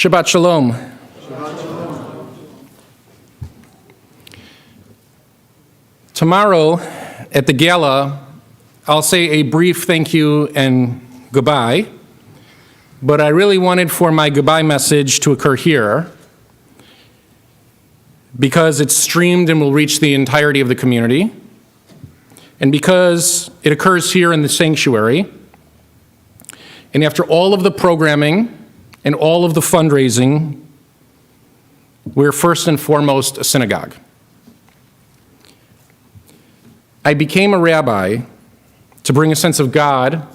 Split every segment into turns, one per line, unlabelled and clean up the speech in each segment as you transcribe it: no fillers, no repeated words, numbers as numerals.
Shabbat Shalom.
Shabbat Shalom.
Tomorrow at the gala, I'll say a brief thank you and goodbye, but I really wanted for my goodbye message to occur here because it's streamed and will reach the entirety of the community, and because it occurs here in the sanctuary, and after all of the programming and all of the fundraising, we're first and foremost a synagogue. I became a rabbi to bring a sense of God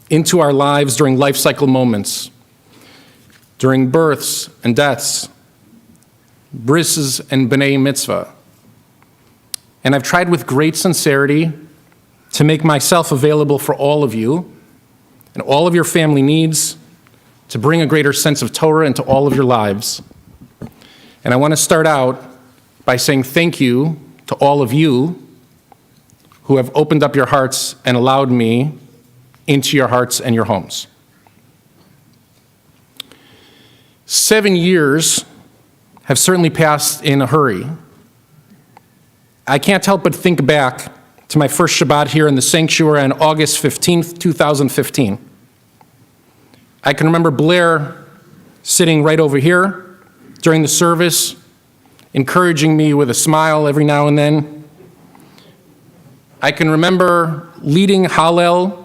into our lives during life cycle moments, during births and deaths, brises and b'nai mitzvah. And I've tried with great sincerity to make myself available for all of you and all of your family needs, to bring a greater sense of Torah into all of your lives. And I want to start out by saying thank you to all of you who have opened up your hearts and allowed me into your hearts and your homes. 7 years have certainly passed in a hurry. I can't help but think back to my first Shabbat here in the sanctuary on August 15th, 2015. I can remember Blair sitting right over here during the service, encouraging me with a smile every now and then. I can remember leading Hallel,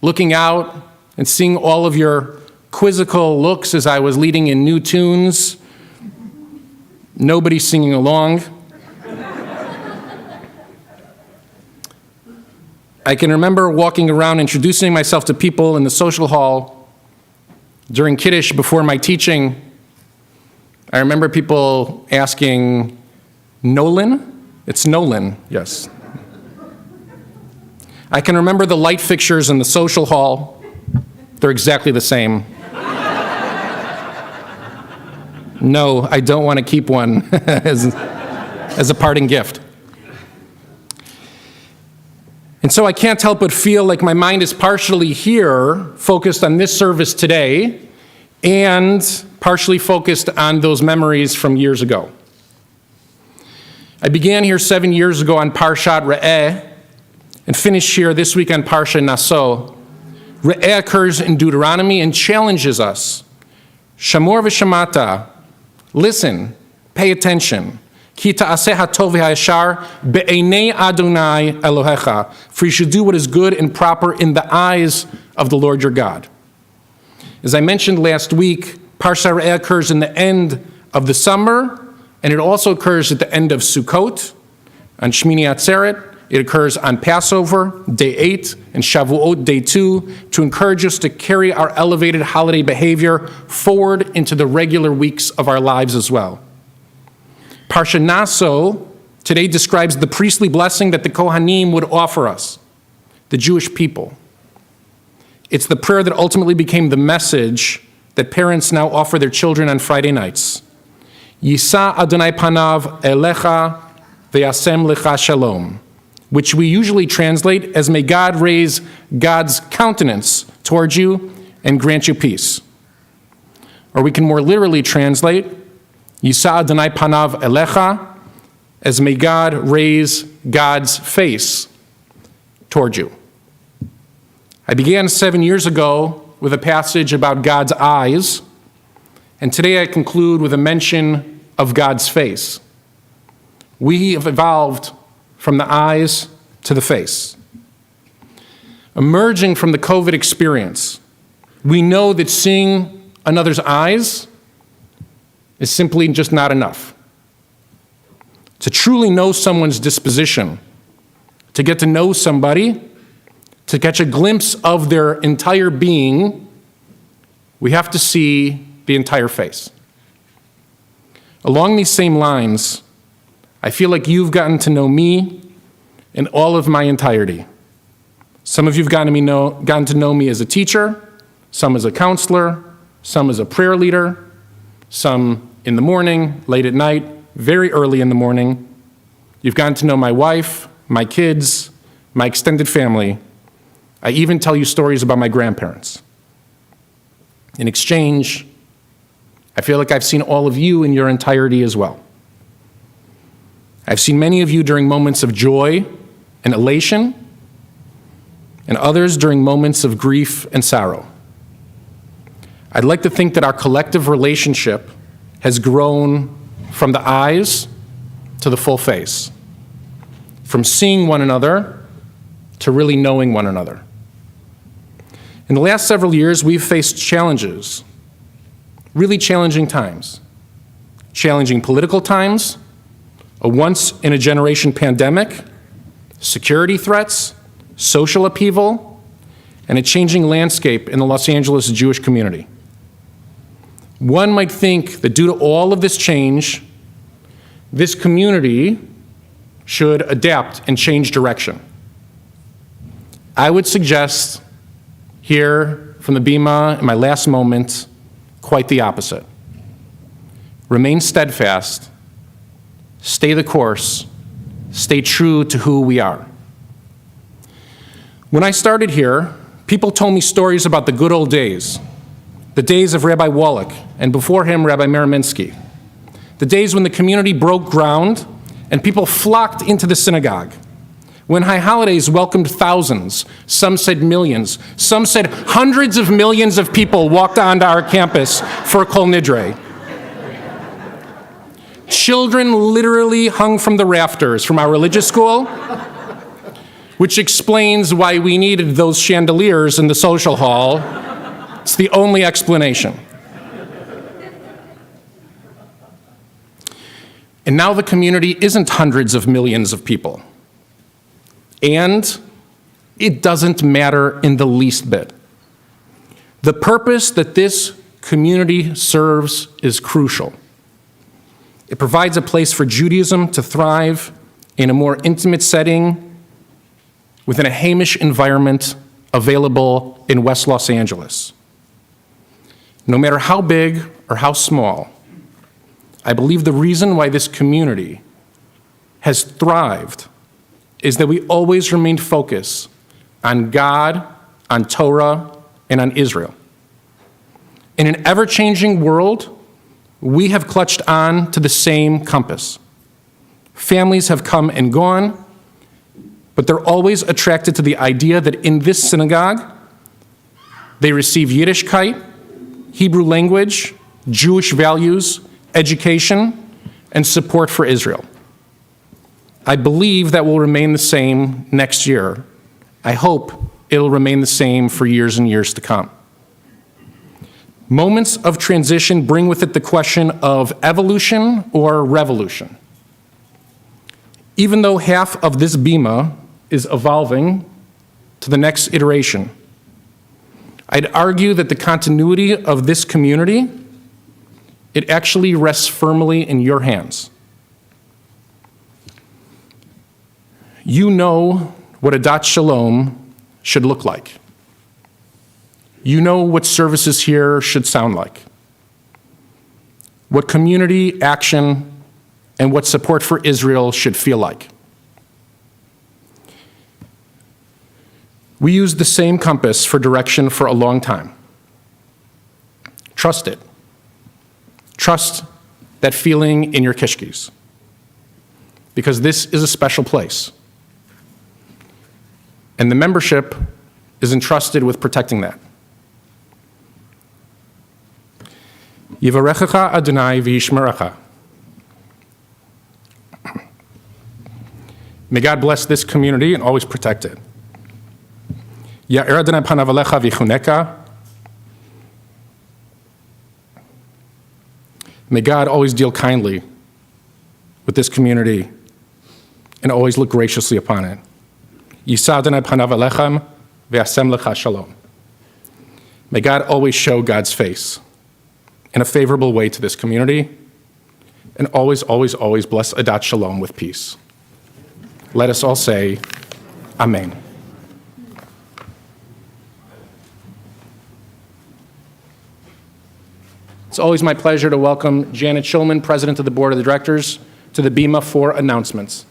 looking out and seeing all of your quizzical looks as I was leading in new tunes, nobody singing along. I can remember walking around introducing myself to people in the social hall during Kiddush before my teaching. I remember people asking, Nolan? It's Nolan, yes. I can remember the light fixtures in the social hall. They're exactly the same. No, I don't want to keep one as a parting gift. And so I can't help but feel like my mind is partially here, focused on this service today, and partially focused on those memories from years ago. I began here 7 years ago on Parshat Re'eh, and finished here this week on Parshat Naso. Re'eh occurs in Deuteronomy and challenges us. Shamor v'shamata, listen, pay attention. Ki ta'aseh hatov v'hayashar be'einei Adonai Elohecha, for you should do what is good and proper in the eyes of the Lord your God. As I mentioned last week, Parshat Re'eh occurs in the end of the summer, and it also occurs at the end of Sukkot, on Shmini Atzeret. It occurs on Passover, day 8, and Shavuot, day 2, to encourage us to carry our elevated holiday behavior forward into the regular weeks of our lives as well. Parsha Naso today describes the priestly blessing that the Kohanim would offer us, the Jewish people. It's the prayer that ultimately became the message that parents now offer their children on Friday nights. Yisa Adonai panav elecha ve'yasem lecha shalom, which we usually translate as may God raise God's countenance towards you and grant you peace. Or we can more literally translate, Yisa Adonai panav elecha, as may God raise God's face toward you. I began 7 years ago with a passage about God's eyes, and today I conclude with a mention of God's face. We have evolved from the eyes to the face. Emerging from the COVID experience, we know that seeing another's eyes is simply just not enough. To truly know someone's disposition, to get to know somebody, to catch a glimpse of their entire being, we have to see the entire face. Along these same lines, I feel like you've gotten to know me in all of my entirety. Some of you have gotten to know me as a teacher, some as a counselor, some as a prayer leader, some in the morning, late at night, very early in the morning. You've gotten to know my wife, my kids, my extended family. I even tell you stories about my grandparents. In exchange, I feel like I've seen all of you in your entirety as well. I've seen many of you during moments of joy and elation, and others during moments of grief and sorrow. I'd like to think that our collective relationship has grown from the eyes to the full face, from seeing one another to really knowing one another. In the last several years, we've faced challenges, really challenging times, challenging political times, a once-in-a-generation pandemic, security threats, social upheaval, and a changing landscape in the Los Angeles Jewish community. One might think that due to all of this change, this community should adapt and change direction. I would suggest here from the Bima in my last moment, quite the opposite. Remain steadfast, stay the course, stay true to who we are. When I started here, people told me stories about the good old days, the days of Rabbi Wallach, and before him, Rabbi Mereminsky, the days when the community broke ground and people flocked into the synagogue, when high holidays welcomed thousands, some said millions, some said hundreds of millions of people walked onto our campus for Kol Nidre. Children literally hung from the rafters from our religious school, which explains why we needed those chandeliers in the social hall. It's the only explanation. And now the community isn't hundreds of millions of people. And it doesn't matter in the least bit. The purpose that this community serves is crucial. It provides a place for Judaism to thrive in a more intimate setting within a Hamish environment available in West Los Angeles. No matter how big or how small, I believe the reason why this community has thrived is that we always remained focused on God, on Torah, and on Israel. In an ever-changing world, we have clutched on to the same compass. Families have come and gone, but they're always attracted to the idea that in this synagogue, they receive Yiddishkeit, Hebrew language, Jewish values, education, and support for Israel. I believe that will remain the same next year. I hope it'll remain the same for years and years to come. Moments of transition bring with it the question of evolution or revolution. Even though half of this Bima is evolving to the next iteration, I'd argue that the continuity of this community, it actually rests firmly in your hands. You know what a Dat Shalom should look like. You know what services here should sound like, what community action and what support for Israel should feel like. We used the same compass for direction for a long time. Trust it. Trust that feeling in your kishkis, because this is a special place. And the membership is entrusted with protecting that. Yivarechecha Adonai v'yishmerecha. May God bless this community and always protect it. Ya'er Adonai panav alecha v'chuneka. May God always deal kindly with this community and always look graciously upon it. Yisa Adonai panav alechem v'yasem lecha shalom. May God always show God's face in a favorable way to this community, and always, always, always bless Adat Shalom with peace. Let us all say, Amen. It's always my pleasure to welcome Janet Schulman, President of the Board of Directors, to the Bima for announcements.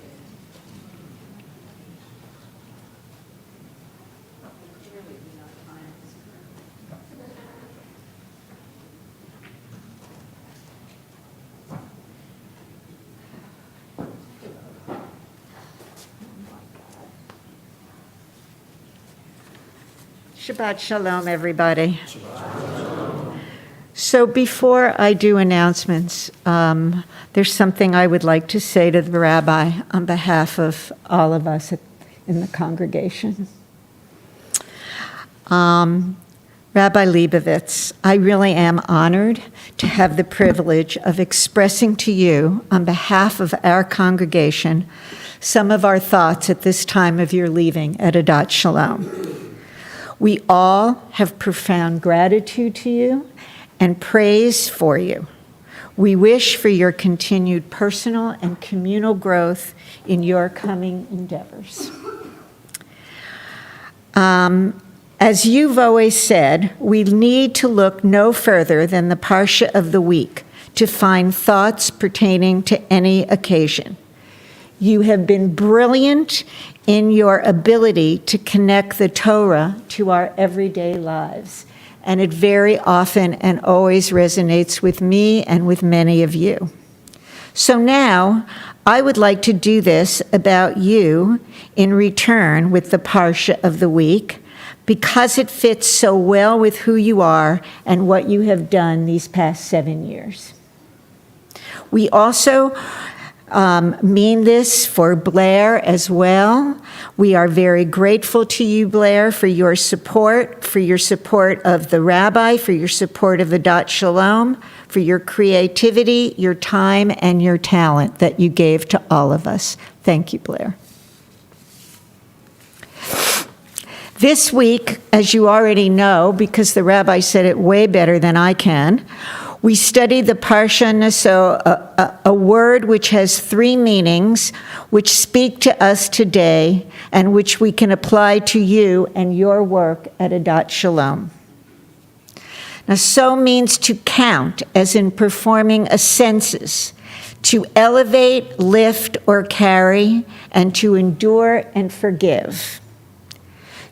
Shabbat Shalom, everybody. So before I do announcements, there's something I would like to say to the Rabbi on behalf of all of us in the congregation. Rabbi Lebovitz, I really am honored to have the privilege of expressing to you, on behalf of our congregation, some of our thoughts at this time of your leaving at Adat Shalom. We all have profound gratitude to you and praise for you. We wish for your continued personal and communal growth in your coming endeavors. As you've always said, we need to look no further than the Parsha of the week to find thoughts pertaining to any occasion. You have been brilliant in your ability to connect the Torah to our everyday lives, and it very often and always resonates with me and with many of you. So now, I would like to do this about you in return with the Parsha of the week, because it fits so well with who you are and what you have done these past 7 years. We also mean this for Blair as well. We are very grateful to you, Blair, for your support of the Rabbi, for your support of Adat Shalom, for your creativity, your time, and your talent that you gave to all of us. Thank you, Blair. This week, as you already know, because the Rabbi said it way better than I can, we studied the Parsha Naso, a word which has 3 meanings, which speak to us today, and which we can apply to you and your work at Adat Shalom. Naso means to count, as in performing a census, to elevate, lift, or carry, and to endure and forgive.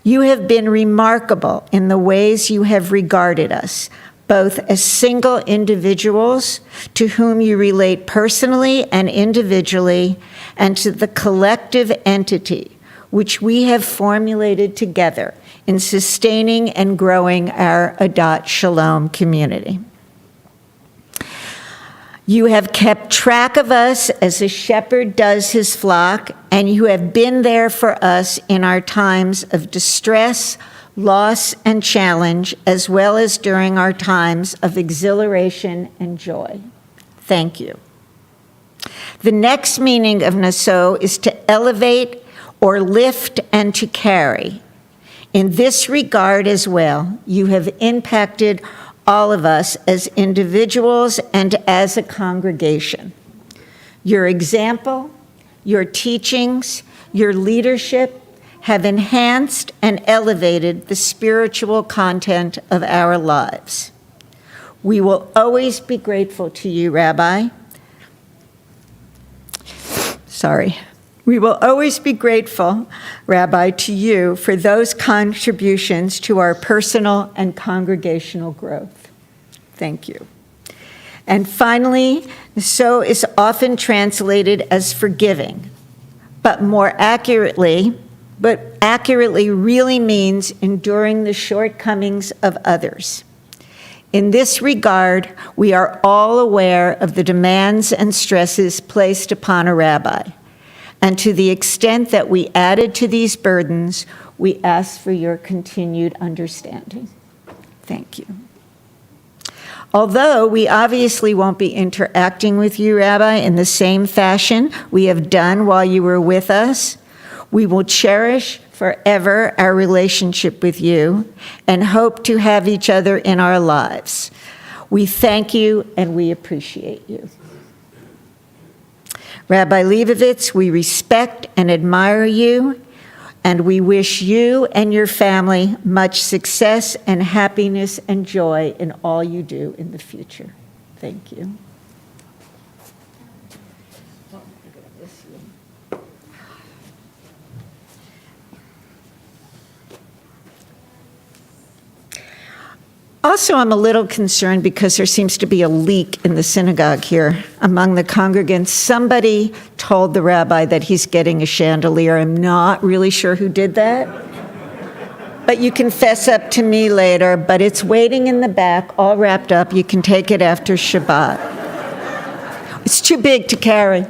You have been remarkable in the ways you have regarded us, both as single individuals to whom you relate personally and individually, and to the collective entity which we have formulated together in sustaining and growing our Adat Shalom community. You have kept track of us as a shepherd does his flock, and you have been there for us in our times of distress, loss, and challenge, as well as during our times of exhilaration and joy. Thank you. The next meaning of Naso is to elevate or lift and to carry. In this regard as well, you have impacted all of us as individuals and as a congregation. Your example, your teachings, your leadership have enhanced and elevated the spiritual content of our lives. We will always be grateful to you, Rabbi. We will always be grateful, Rabbi, to you for those contributions to our personal and congregational growth. Thank you. And finally, so is often translated as forgiving, but accurately really means enduring the shortcomings of others. In this regard, we are all aware of the demands and stresses placed upon a rabbi. And to the extent that we added to these burdens, we ask for your continued understanding. Thank you. Although we obviously won't be interacting with you, Rabbi, in the same fashion we have done while you were with us, we will cherish forever our relationship with you and hope to have each other in our lives. We thank you and we appreciate you. Rabbi Lebovitz, we respect and admire you, and we wish you and your family much success and happiness and joy in all you do in the future. Thank you. Also, I'm a little concerned because there seems to be a leak in the synagogue here among the congregants. Somebody told the rabbi that he's getting a chandelier. I'm not really sure who did that. But you can fess up to me later, but it's waiting in the back, all wrapped up. You can take it after Shabbat. It's too big to carry.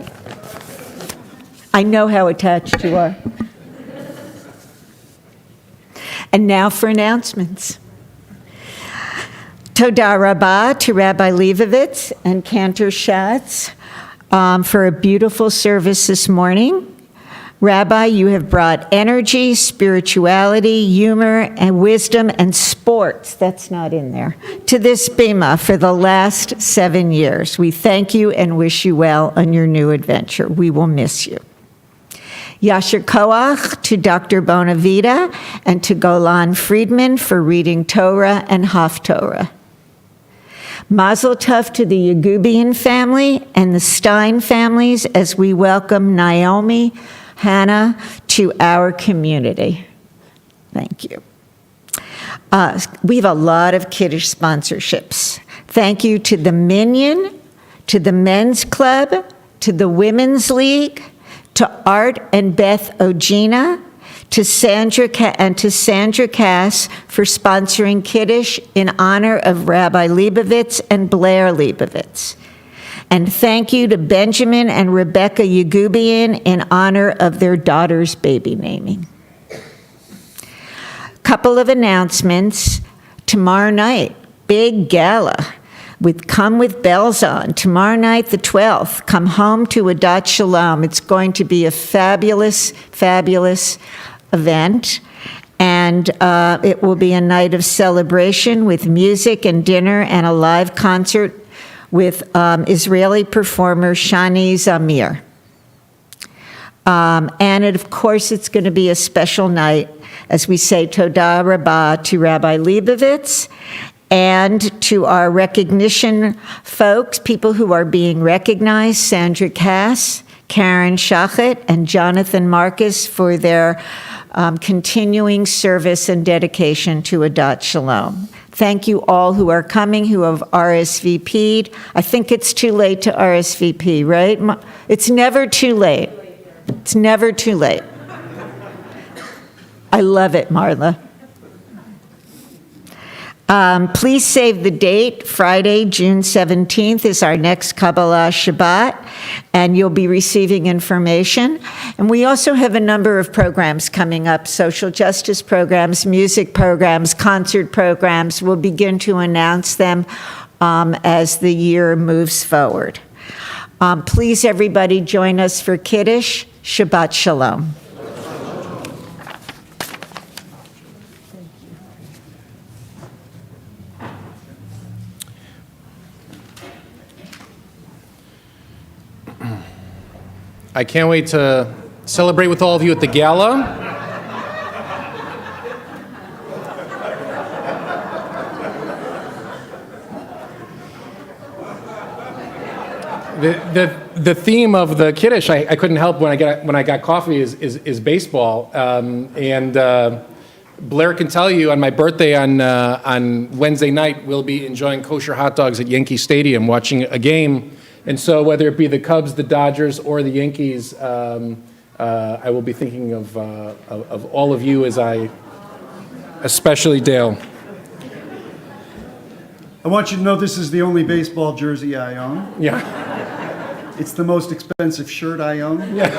I know how attached you are. And now for announcements. Toda Rabbi to Rabbi Lebovitz and Cantor Schatz for a beautiful service this morning. Rabbi, you have brought energy, spirituality, humor, and wisdom, and sports, that's not in there, to this bima for the last 7 years. We thank you and wish you well on your new adventure. We will miss you. Yasher Koach to Dr. Bonavita and to Golan Friedman for reading Torah and Haftorah. Mazel Tov to the Yagubian family and the Stein families as we welcome Naomi, Hannah to our community. Thank you. We have a lot of Kiddush sponsorships. Thank you to the Minyan, to the Men's Club, to the Women's League, to Art and Beth Ogina, to Sandra Cass for sponsoring Kiddush in honor of Rabbi Lebovitz and Blair Lebovitz. And thank you to Benjamin and Rebecca Yagubian in honor of their daughter's baby naming. Couple of announcements. Tomorrow night, big gala with Come With Bells On. Tomorrow night, the 12th, come home to Adat Shalom. It's going to be a fabulous, fabulous event. And it will be a night of celebration with music and dinner and a live concert with Israeli performer Shani Zamir. And of course, it's going to be a special night as we say Toda Rabbah to Rabbi Lebovitz and to our recognition folks, people who are being recognized, Sandra Cass, Karen Shachet, and Jonathan Marcus for their continuing service and dedication to Adat Shalom. Thank you all who are coming, who have RSVP'd. I think it's too late to RSVP, right? It's never too late. It's never too late. I love it, Marla. Please save the date. Friday, June 17th is our next Kabbalah Shabbat, and you'll be receiving information. And we also have a number of programs coming up, social justice programs, music programs, concert programs. We'll begin to announce them as the year moves forward. Please, everybody, join us for Kiddush. Shabbat Shalom.
I can't wait to celebrate with all of you at the gala. The theme of the Kiddush, I couldn't help when I got coffee is baseball. Blair can tell you on my birthday on Wednesday night, we'll be enjoying kosher hot dogs at Yankee Stadium, watching a game. And so whether it be the Cubs, the Dodgers, or the Yankees, I will be thinking of all of you as especially Dale.
I want you to know this is the only baseball jersey I own.
Yeah.
It's the most expensive shirt I own.
Yeah.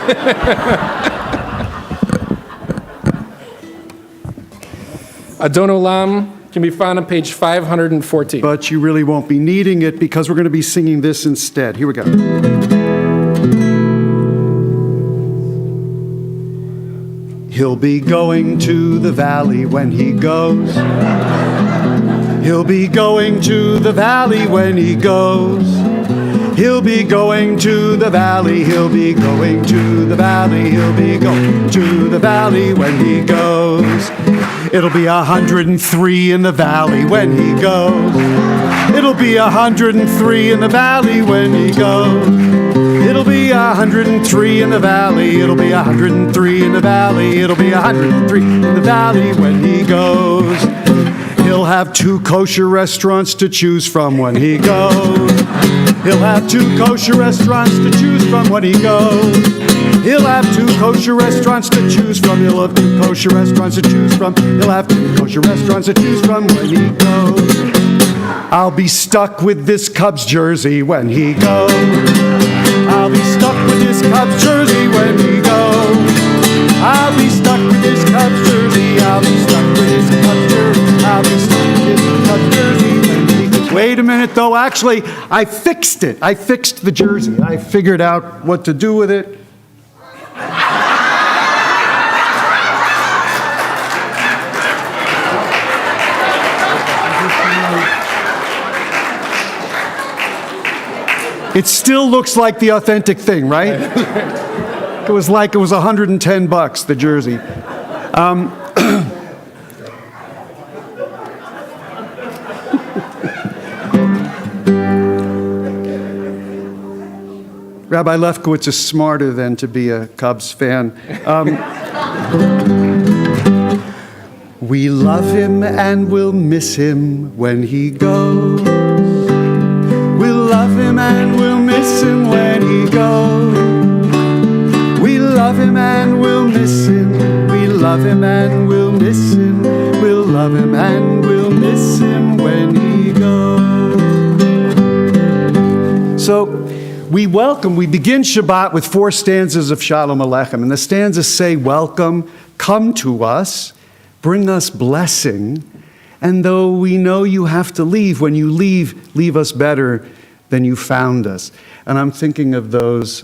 Adon Olam can be found on page 514.
But you really won't be needing it because we're going to be singing this instead. Here we go. He'll be going to the valley when he goes. He'll be going to the valley when he goes. He'll be going to the valley. He'll be going to the valley. He'll be going to the valley when he goes. It'll be 103 in the valley when he goes. It'll be 103 in the valley when he goes. It'll be 103 in the valley. It'll be 103 in the valley. It'll be 103 in the valley when he goes. He'll have 2 kosher restaurants to choose from when he goes. He'll have 2 kosher restaurants to choose from when he goes. He'll have 2 kosher restaurants to choose from. He'll have 2 kosher restaurants to choose from. He'll have 2 kosher restaurants to choose from when he goes. I'll be stuck with this Cubs jersey when he goes. I'll be stuck with this Cubs jersey when he goes. I'll be stuck with this Cubs jersey. I'll be stuck with this Cubs jersey. I'll be stuck with this Cubs jersey when he goes. Wait a minute, though. Actually, I fixed it. I fixed the jersey. I figured out what to do with it. It still looks like the authentic thing, right? It was like it was $110, the jersey. Rabbi Lefkowitz is smarter than to be a Cubs fan. We love him and we'll miss him when he goes. We'll love him and we'll miss him when he goes. We love him and we'll miss him. We love him and we'll miss him. We'll love him and we'll miss him when he goes. So we begin Shabbat with 4 stanzas of Shalom Aleichem. And the stanzas say, welcome, come to us, bring us blessing. And though we know you have to leave, when you leave us better than you found us. And I'm thinking of those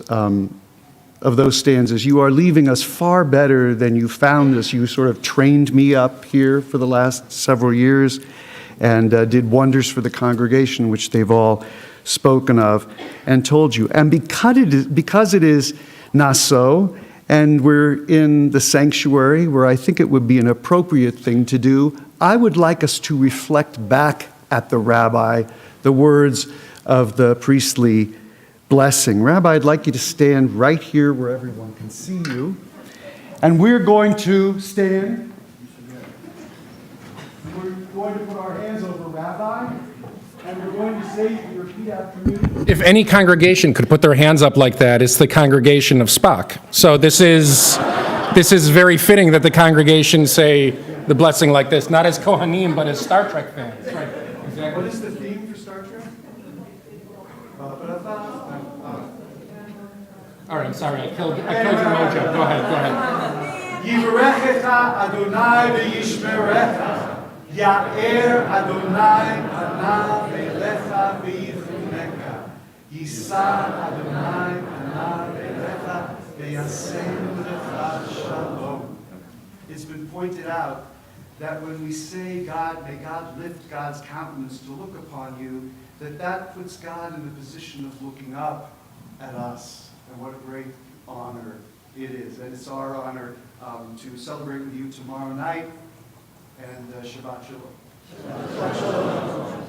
stanzas. You are leaving us far better than you found us. You sort of trained me up here for the last several years and did wonders for the congregation, which they've all spoken of and told you. And because it is Naso, and we're in the sanctuary where I think it would be an appropriate thing to do, I would like us to reflect back at the Rabbi, the words of the priestly blessing. Rabbi, I'd like you to stand right here where everyone can see you. And we're going to stand. We're going to put our hands over Rabbi, and we're going to say, you repeat after me.
If any congregation could put their hands up like that, it's the congregation of Spock. So this is very fitting that the congregation say the blessing like this, not as Kohanim, but as Star Trek fans. Right. Exactly.
What is the theme for Star Trek?
All right, I'm sorry, I killed your mojo. Go ahead.
Yivarechecha Adonai v'yishmerecha, Ya'er Adonai panav elecha v'yichunecha, Yisa Adonai panav elecha v'yasem lecha shalom. It's been pointed out that when we say God, may God lift God's countenance to look upon you, that puts God in the position of looking up at us. And what a great honor it is. And it's our honor to celebrate with you tomorrow night. And Shabbat Shalom. Shabbat Shalom.